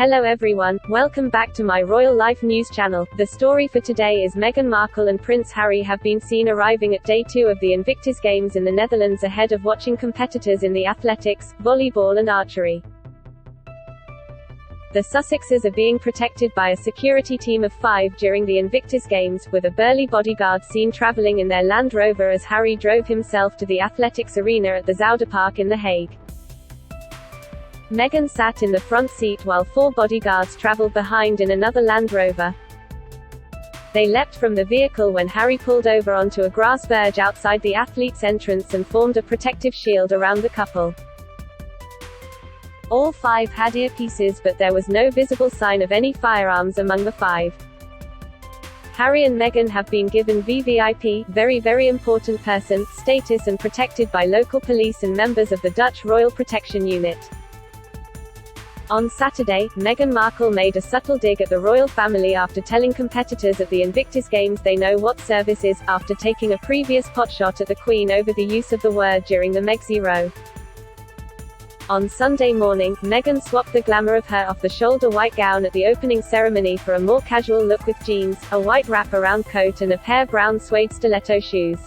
Hello everyone, welcome back to my Royal Life News channel. The story for today is Meghan Markle and Prince Harry have been seen arriving at day 2 of the Invictus Games in the Netherlands ahead of watching competitors in the athletics, volleyball and archery. The Sussexes are being protected by a security team of 5 during the Invictus Games, with a burly bodyguard seen travelling in their Land Rover as Harry drove himself to the athletics arena at the Zuiderpark in The Hague. Meghan sat in the front seat while 4 bodyguards travelled behind in another Land Rover. They leapt from the vehicle when Harry pulled over onto a grass verge outside the athletes' entrance and formed a protective shield around the couple. All 5 had earpieces, but there was no visible sign of any firearms among the 5. Harry and Meghan have been given VVIP, very important person, status and protected by local police and members of the Dutch Royal Protection Unit. On Saturday, Meghan Markle made a subtle dig at the royal family after telling competitors at the Invictus Games they know what service is, after taking a previous potshot at the Queen over the use of the word during the Megxi row. On Sunday morning, Meghan swapped the glamour of her off-the-shoulder white gown at the opening ceremony for a more casual look with jeans, a white wrap-around coat and a pair of brown suede stiletto shoes.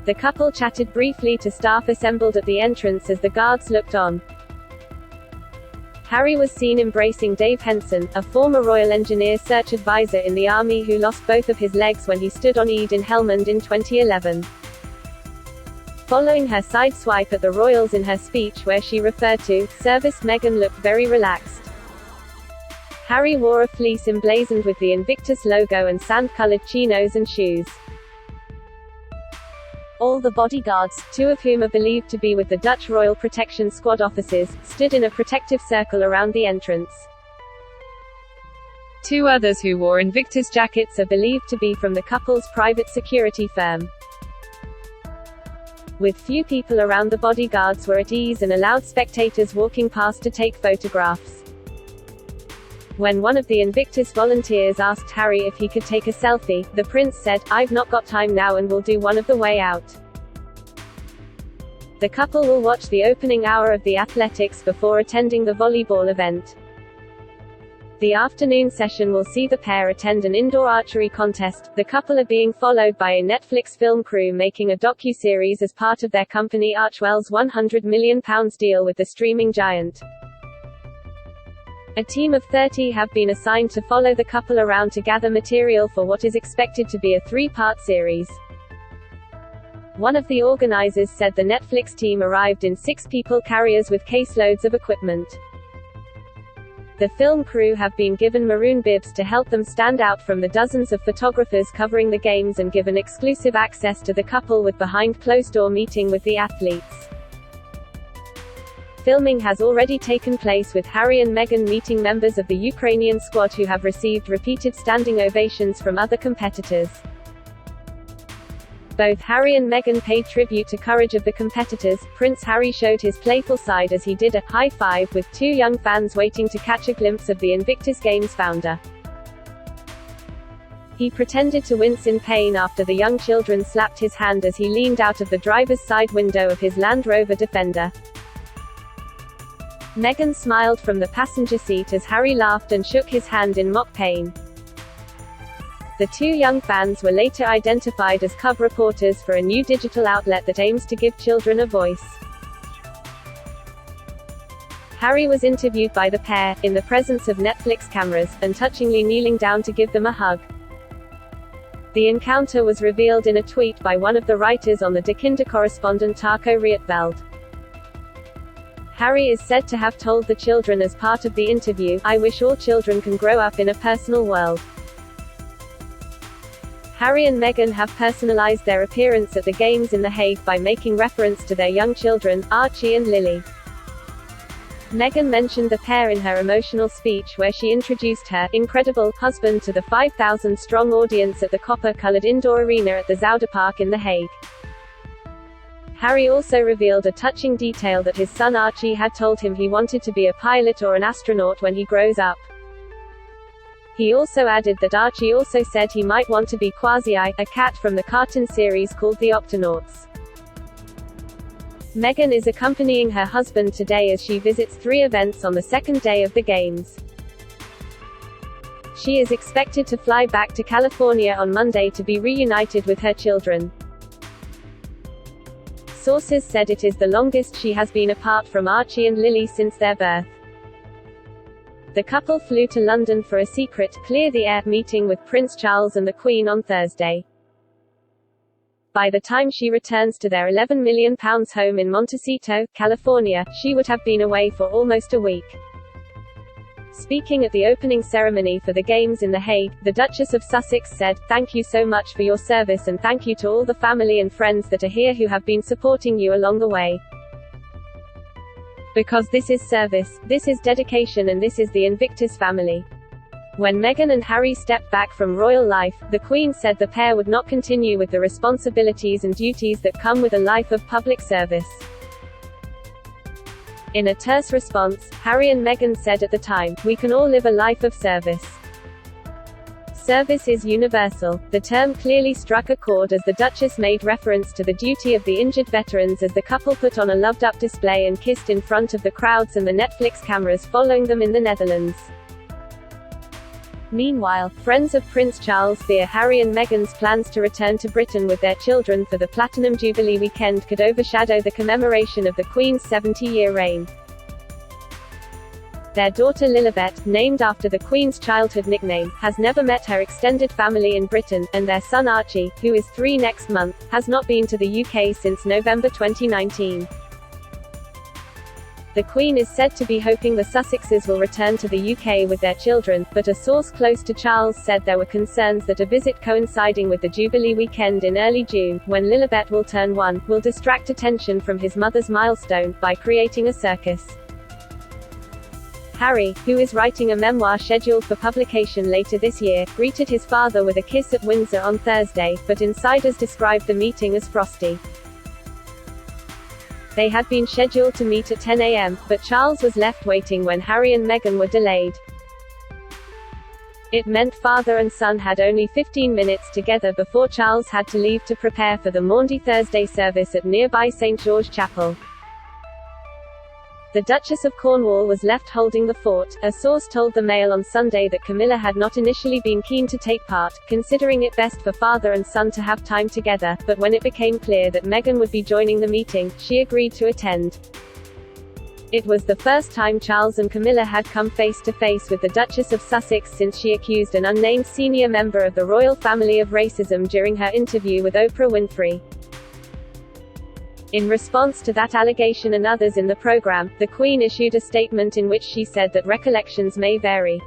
The couple chatted briefly to staff assembled at the entrance as the guards looked on. Harry was seen embracing Dave Henson, a former Royal Engineer Search Advisor in the army who lost both of his legs when he stood on Eid in Helmond in 2011. Following her side swipe at the royals in her speech where she referred to service, Meghan looked very relaxed. Harry wore a fleece emblazoned with the Invictus logo and sand-colored chinos and shoes. All the bodyguards, 2 of whom are believed to be with the Dutch Royal Protection Squad officers, stood in a protective circle around the entrance. 2 others who wore Invictus jackets are believed to be from the couple's private security firm. With few people around, the bodyguards were at ease and allowed spectators walking past to take photographs. When one of the Invictus volunteers asked Harry if he could take a selfie, the prince said, "I've not got time now and will do one of the way out." The couple will watch the opening hour of the athletics before attending the volleyball event. The afternoon session will see the pair attend an indoor archery contest. The couple are being followed by a Netflix film crew making a docu-series as part of their company Archewell's £100 million deal with the streaming giant. A team of 30 have been assigned to follow the couple around to gather material for what is expected to be a 3-part series. One of the organizers said the Netflix team arrived in 6-people carriers with caseloads of equipment. The film crew have been given maroon bibs to help them stand out from the dozens of photographers covering the games and given exclusive access to the couple with behind-closed-door meeting with the athletes. Filming has already taken place with Harry and Meghan meeting members of the Ukrainian squad who have received repeated standing ovations from other competitors. Both Harry and Meghan paid tribute to courage of the competitors. Prince Harry showed his playful side as he did a high five with 2 young fans waiting to catch a glimpse of the Invictus Games founder. He pretended to wince in pain after the young children slapped his hand as he leaned out of the driver's side window of his Land Rover Defender. Meghan smiled from the passenger seat as Harry laughed and shook his hand in mock pain. The 2 young fans were later identified as cub reporters for a new digital outlet that aims to give children a voice. Harry was interviewed by the pair, in the presence of Netflix cameras, and touchingly kneeling down to give them a hug. The encounter was revealed in a tweet by one of the writers on the De Kinder correspondent Taco Rietveld. Harry is said to have told the children as part of the interview, "I wish all children can grow up in a personal world." Harry and Meghan have personalized their appearance at the Games in The Hague by making reference to their young children, Archie and Lily. Meghan mentioned the pair in her emotional speech where she introduced her incredible husband to the 5,000-strong audience at the copper-colored indoor arena at the Zuiderpark in The Hague. Harry also revealed a touching detail that his son Archie had told him he wanted to be a pilot or an astronaut when he grows up. He also added that Archie also said he might want to be Quasi, a cat from the cartoon series called The Octonauts. Meghan is accompanying her husband today as she visits 3 events on the second day of the Games. She is expected to fly back to California on Monday to be reunited with her children. Sources said it is the longest she has been apart from Archie and Lily since their birth. The couple flew to London for a secret, clear-the-air meeting with Prince Charles and the Queen on Thursday. By the time she returns to their £11 million home in Montecito, California, she would have been away for almost a week. Speaking at the opening ceremony for the Games in The Hague, the Duchess of Sussex said, "Thank you so much for your service and thank you to all the family and friends that are here who have been supporting you along the way. Because this is service, this is dedication and this is the Invictus family." When Meghan and Harry stepped back from royal life, the Queen said the pair would not continue with the responsibilities and duties that come with a life of public service. In a terse response, Harry and Meghan said at the time, "We can all live a life of service. Service is universal." The term clearly struck a chord as the Duchess made reference to the duty of the injured veterans as the couple put on a loved-up display and kissed in front of the crowds and the Netflix cameras following them in the Netherlands. Meanwhile, friends of Prince Charles fear Harry and Meghan's plans to return to Britain with their children for the Platinum Jubilee weekend could overshadow the commemoration of the Queen's 70-year reign. Their daughter Lilibet, named after the Queen's childhood nickname, has never met her extended family in Britain, and their son Archie, who is 3 next month, has not been to the UK since November 2019. The Queen is said to be hoping the Sussexes will return to the UK with their children, but a source close to Charles said there were concerns that a visit coinciding with the Jubilee weekend in early June, when Lilibet will turn 1, will distract attention from his mother's milestone, by creating a circus. Harry, who is writing a memoir scheduled for publication later this year, greeted his father with a kiss at Windsor on Thursday, but insiders described the meeting as frosty. They had been scheduled to meet at 10 a.m., but Charles was left waiting when Harry and Meghan were delayed. It meant father and son had only 15 minutes together before Charles had to leave to prepare for the Maundy Thursday service at nearby St. George Chapel. The Duchess of Cornwall was left holding the fort. A source told the Mail on Sunday that Camilla had not initially been keen to take part, considering it best for father and son to have time together, but when it became clear that Meghan would be joining the meeting, she agreed to attend. It was the first time Charles and Camilla had come face-to-face with the Duchess of Sussex since she accused an unnamed senior member of the royal family of racism during her interview with Oprah Winfrey. In response to that allegation and others in the program, the Queen issued a statement in which she said that recollections may vary.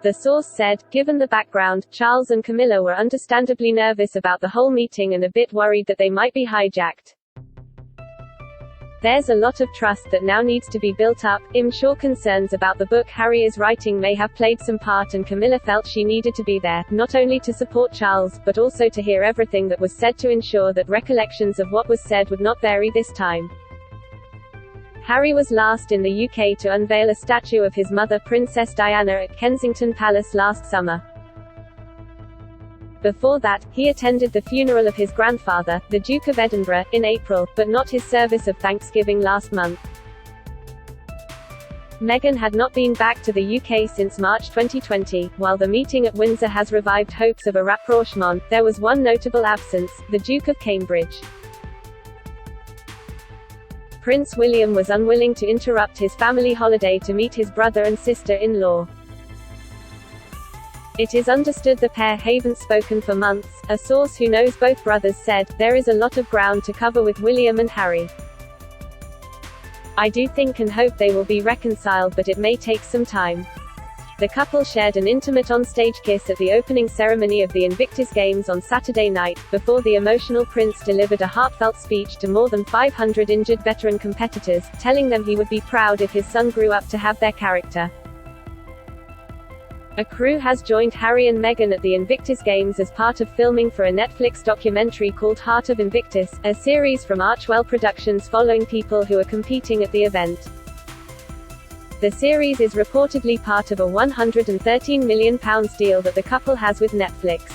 The source said, "Given the background, Charles and Camilla were understandably nervous about the whole meeting and a bit worried that they might be hijacked. There's a lot of trust that now needs to be built up. I'm sure concerns about the book Harry is writing may have played some part, and Camilla felt she needed to be there, not only to support Charles, but also to hear everything that was said to ensure that recollections of what was said would not vary this time." Harry was last in the UK to unveil a statue of his mother Princess Diana at Kensington Palace last summer. Before that, he attended the funeral of his grandfather, the Duke of Edinburgh, in April, but not his service of Thanksgiving last month. Meghan had not been back to the UK since March 2020. While the meeting at Windsor has revived hopes of a rapprochement, there was one notable absence: the Duke of Cambridge. Prince William was unwilling to interrupt his family holiday to meet his brother and sister-in-law. It is understood the pair haven't spoken for months. A source who knows both brothers said, "There is a lot of ground to cover with William and Harry. I do think and hope they will be reconciled, but it may take some time." The couple shared an intimate on-stage kiss at the opening ceremony of the Invictus Games on Saturday night, before the emotional prince delivered a heartfelt speech to more than 500 injured veteran competitors, telling them he would be proud if his son grew up to have their character. A crew has joined Harry and Meghan at the Invictus Games as part of filming for a Netflix documentary called Heart of Invictus, a series from Archwell Productions following people who are competing at the event. The series is reportedly part of a £113 million deal that the couple has with Netflix.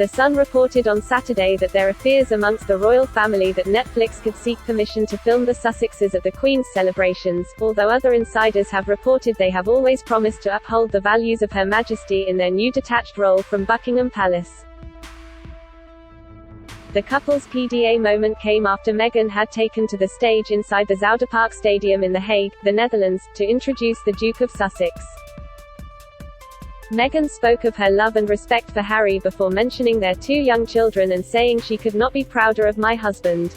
The Sun reported on Saturday that there are fears amongst the royal family that Netflix could seek permission to film the Sussexes at the Queen's celebrations, although other insiders have reported they have always promised to uphold the values of Her Majesty in their new detached role from Buckingham Palace. The couple's PDA moment came after Meghan had taken to the stage inside the Zuiderpark Stadium in The Hague, the Netherlands, to introduce the Duke of Sussex. Meghan spoke of her love and respect for Harry before mentioning their two young children and saying she could not be prouder of my husband.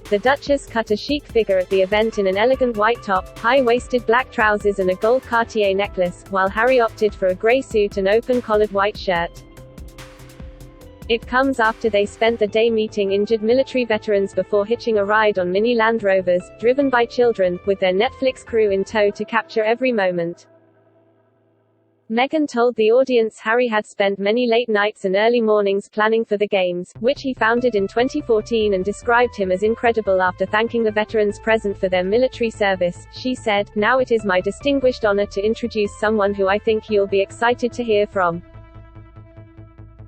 The Duchess cut a chic figure at the event in an elegant white top, high-waisted black trousers and a gold Cartier necklace, while Harry opted for a grey suit and open-collared white shirt. It comes after they spent the day meeting injured military veterans before hitching a ride on mini Land Rovers, driven by children, with their Netflix crew in tow to capture every moment. Meghan told the audience Harry had spent many late nights and early mornings planning for the Games, which he founded in 2014, and described him as incredible after thanking the veterans present for their military service. She said, "Now it is my distinguished honor to introduce someone who I think you'll be excited to hear from.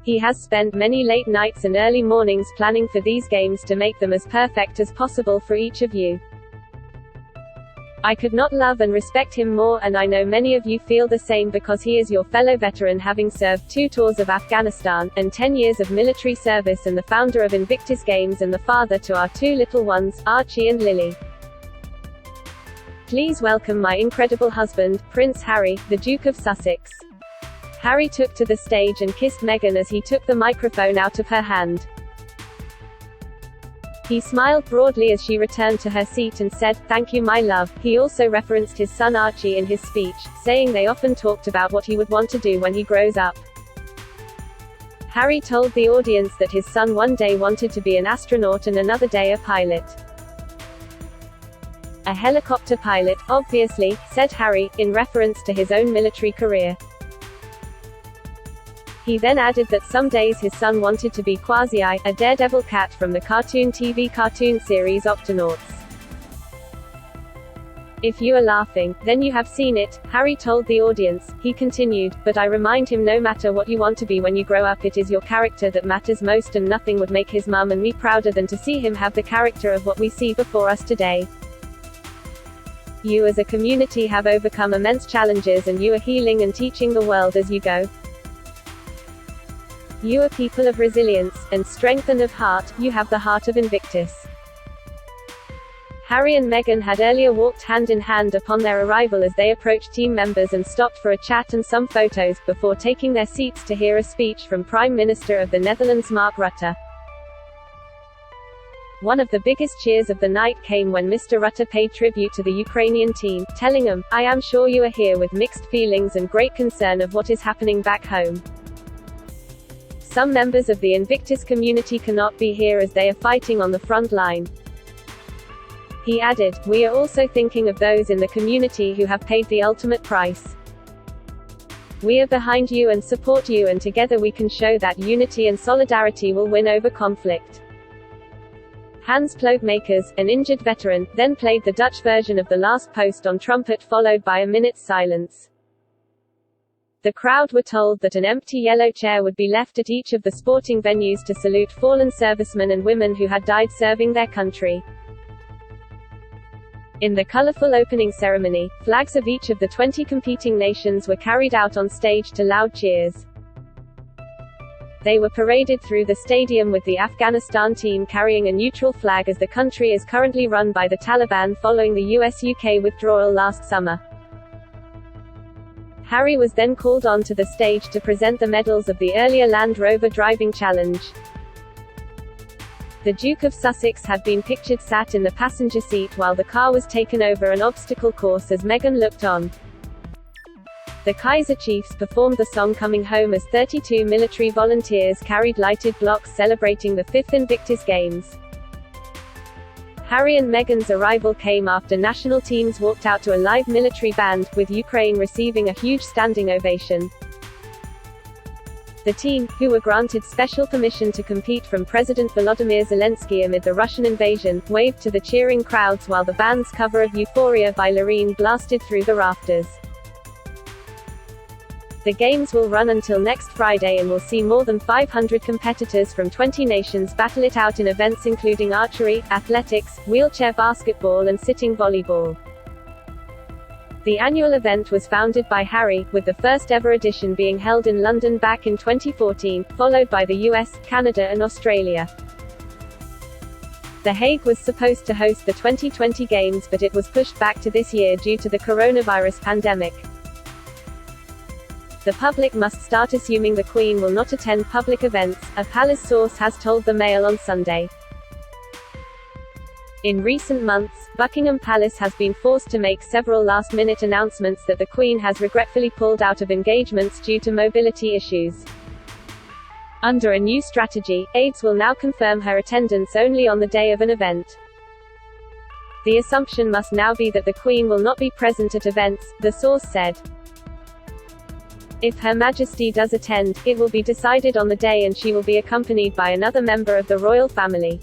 He has spent many late nights and early mornings planning for these Games to make them as perfect as possible for each of you. I could not love and respect him more, and I know many of you feel the same because he is your fellow veteran, having served 2 tours of Afghanistan, and 10 years of military service, and the founder of Invictus Games and the father to our 2 little ones, Archie and Lily. Please welcome my incredible husband, Prince Harry, the Duke of Sussex." Harry took to the stage and kissed Meghan as he took the microphone out of her hand. He smiled broadly as she returned to her seat and said, "Thank you, my love." He also referenced his son Archie in his speech, saying they often talked about what he would want to do when he grows up. Harry told the audience that his son one day wanted to be an astronaut and another day a pilot. "A helicopter pilot, obviously," said Harry, in reference to his own military career. He then added that some days his son wanted to be Quasi-I, a daredevil cat from the cartoon TV cartoon series Octonauts. "If you are laughing, then you have seen it," Harry told the audience. He continued, "But I remind him no matter what you want to be when you grow up, it is your character that matters most, and nothing would make his mum and me prouder than to see him have the character of what we see before us today. You as a community have overcome immense challenges, and you are healing and teaching the world as you go. You are people of resilience, and strength, and of heart. You have the heart of Invictus." Harry and Meghan had earlier walked hand in hand upon their arrival as they approached team members and stopped for a chat and some photos, before taking their seats to hear a speech from Prime Minister of the Netherlands Mark Rutte. One of the biggest cheers of the night came when Mr. Rutte paid tribute to the Ukrainian team, telling them, "I am sure you are here with mixed feelings and great concern of what is happening back home. Some members of the Invictus community cannot be here as they are fighting on the front line." He added, "We are also thinking of those in the community who have paid the ultimate price. We are behind you and support you, and together we can show that unity and solidarity will win over conflict." Hans Ploegmakers, an injured veteran, then played the Dutch version of the last post on trumpet, followed by a minute's silence. The crowd were told that an empty yellow chair would be left at each of the sporting venues to salute fallen servicemen and women who had died serving their country. In the colorful opening ceremony, flags of each of the 20 competing nations were carried out on stage to loud cheers. They were paraded through the stadium with the Afghanistan team carrying a neutral flag, as the country is currently run by the Taliban following the US-UK withdrawal last summer. Harry was then called on to the stage to present the medals of the earlier Land Rover Driving Challenge. The Duke of Sussex had been pictured sat in the passenger seat while the car was taken over an obstacle course as Meghan looked on. The Kaiser Chiefs performed the song Coming Home as 32 military volunteers carried lighted blocks celebrating the 5th Invictus Games. Harry and Meghan's arrival came after national teams walked out to a live military band, with Ukraine receiving a huge standing ovation. The team, who were granted special permission to compete from President Volodymyr Zelensky amid the Russian invasion, waved to the cheering crowds while the band's cover of Euphoria by Loreen blasted through the rafters. The Games will run until next Friday and will see more than 500 competitors from 20 nations battle it out in events including archery, athletics, wheelchair basketball and sitting volleyball. The annual event was founded by Harry, with the first ever edition being held in London back in 2014, followed by the US, Canada and Australia. The Hague was supposed to host the 2020 Games, but it was pushed back to this year due to the coronavirus pandemic. The public must start assuming the Queen will not attend public events, a palace source has told the Mail on Sunday. In recent months, Buckingham Palace has been forced to make several last-minute announcements that the Queen has regretfully pulled out of engagements due to mobility issues. Under a new strategy, aides will now confirm her attendance only on the day of an event. The assumption must now be that the Queen will not be present at events, the source said. If Her Majesty does attend, it will be decided on the day and she will be accompanied by another member of the royal family.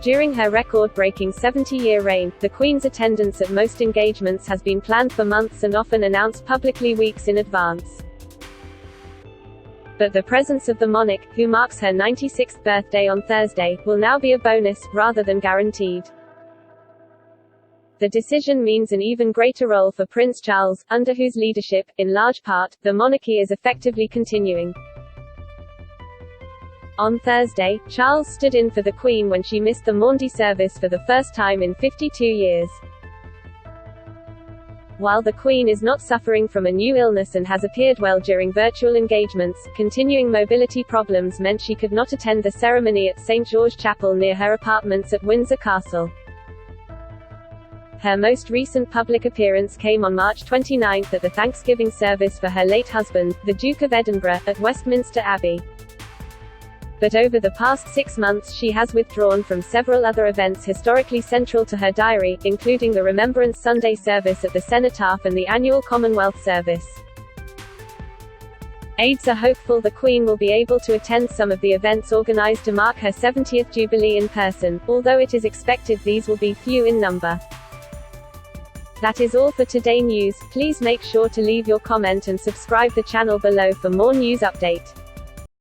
During her record-breaking 70-year reign, the Queen's attendance at most engagements has been planned for months and often announced publicly weeks in advance. But the presence of the monarch, who marks her 96th birthday on Thursday, will now be a bonus, rather than guaranteed. The decision means an even greater role for Prince Charles, under whose leadership, in large part, the monarchy is effectively continuing. On Thursday, Charles stood in for the Queen when she missed the Maundy service for the first time in 52 years. While the Queen is not suffering from a new illness and has appeared well during virtual engagements, continuing mobility problems meant she could not attend the ceremony at St. George Chapel near her apartments at Windsor Castle. Her most recent public appearance came on March 29 at the Thanksgiving service for her late husband, the Duke of Edinburgh, at Westminster Abbey. But over the past 6 months she has withdrawn from several other events historically central to her diary, including the Remembrance Sunday service at the Cenotaph and the annual Commonwealth service. Aides are hopeful the Queen will be able to attend some of the events organised to mark her 70th Jubilee in person, although it is expected these will be few in number. That is all for Today News. Please make sure to leave your comment and subscribe the channel below for more news update.